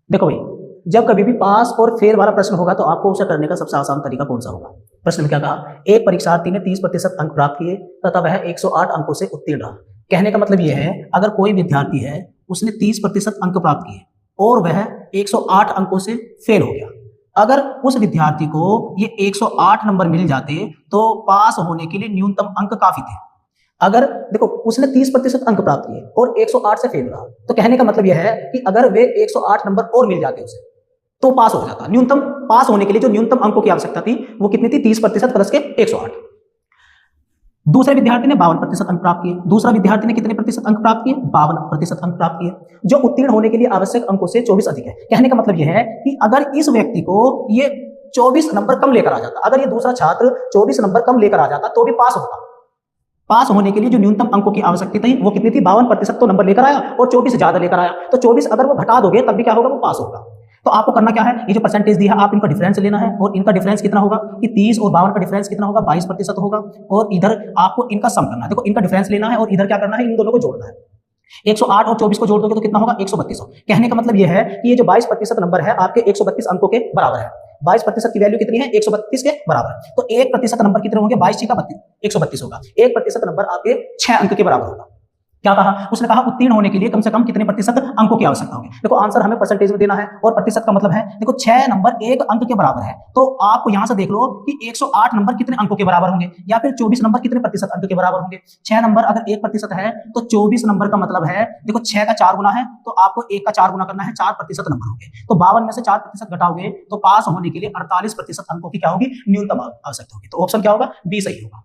देखो भाई, जब कभी भी पास और फेल वाला प्रश्न होगा तो आपको उसे करने का सबसे आसान तरीका कौन सा होगा। प्रश्न में क्या कहा, एक परीक्षार्थी ने 30% अंक प्राप्त किए तथा वह 108 अंकों से उत्तीर्ण रहा। कहने का मतलब यह है, अगर कोई विद्यार्थी है उसने 30% अंक प्राप्त किए और वह 108 अंकों से फेल हो गया, अगर उस विद्यार्थी को ये 108 नंबर मिल जाते तो पास होने के लिए न्यूनतम अंक काफी थे। अगर देखो उसने 30% अंक प्राप्त किए और 108 से फेल रहा, तो कहने का मतलब यह है कि अगर वे 108 नंबर और मिल जाते उसे तो पास हो जाता। न्यूनतम पास होने के लिए जो न्यूनतम अंकों की आवश्यकता थी वो कितनी थी, 30% प्लस के 108। दूसरे विद्यार्थी ने 52% अंक प्राप्त किए। दूसरा विद्यार्थी ने कितने प्रतिशत अंक प्राप्त किए, 52% अंक प्राप्त किए, जो उत्तीर्ण होने के लिए आवश्यक अंकों से 24 अधिक है। कहने का मतलब यह है कि अगर इस व्यक्ति को ये 24 नंबर कम लेकर आ जाता, अगर ये दूसरा छात्र 24 नंबर कम लेकर आ जाता तो भी पास होता। पास होने के लिए जो न्यूनतम अंकों की आवश्यकता थी वो कितनी थी, 52% तो नंबर लेकर आया और 24 ज्यादा लेकर आया, तो 24 अगर वो घटा दोगे तब भी क्या होगा, वो पास होगा। तो आपको करना क्या है, ये जो परसेंटेज दिया है आप इनका डिफरेंस लेना है, और इनका डिफरेंस कितना होगा कि 30 और 52 का डिफरेंस कितना होगा, 22% होगा, और इधर आपको इनका सम करना है। देखो इनका डिफरेंस लेना है और इधर क्या करना है, इन दोनों को जोड़ना है। 108 और 24 को जोड़ दोगे तो कितना होगा, 132। कहने का मतलब यह है कि ये जो 22% नंबर है आपके 132 अंकों के बराबर है। 22% की वैल्यू कितनी है, 132 के बराबर। तो 1% नंबर कितने होंगे, 22 का 132 होगा। 1% नंबर आपके 6 अंक के बराबर होगा। क्या कहा उसने, कहा उत्तीर्ण होने के लिए कम से कम कितने प्रतिशत अंकों की आवश्यकता होगी। देखो आंसर हमें परसेंटेज में देना है और प्रतिशत का मतलब है, देखो 6 नंबर 1 अंक के बराबर है, तो आपको यहां से देख लो कि 108 नंबर कितने अंकों के बराबर होंगे, या फिर 24 नंबर कितने प्रतिशत अंक के बराबर होंगे। 6 नंबर अगर 1% है तो 24 नंबर का मतलब है, देखो 6 का 4 गुना है तो आपको 1 का 4 गुना करना है, 4% नंबर होंगे। तो 52 में से 4% घटाओगे तो पास होने के लिए 48% अंकों की क्या होगी, न्यूनतम आवश्यकता होगी। तो ऑप्शन क्या होगा, बी सही होगा।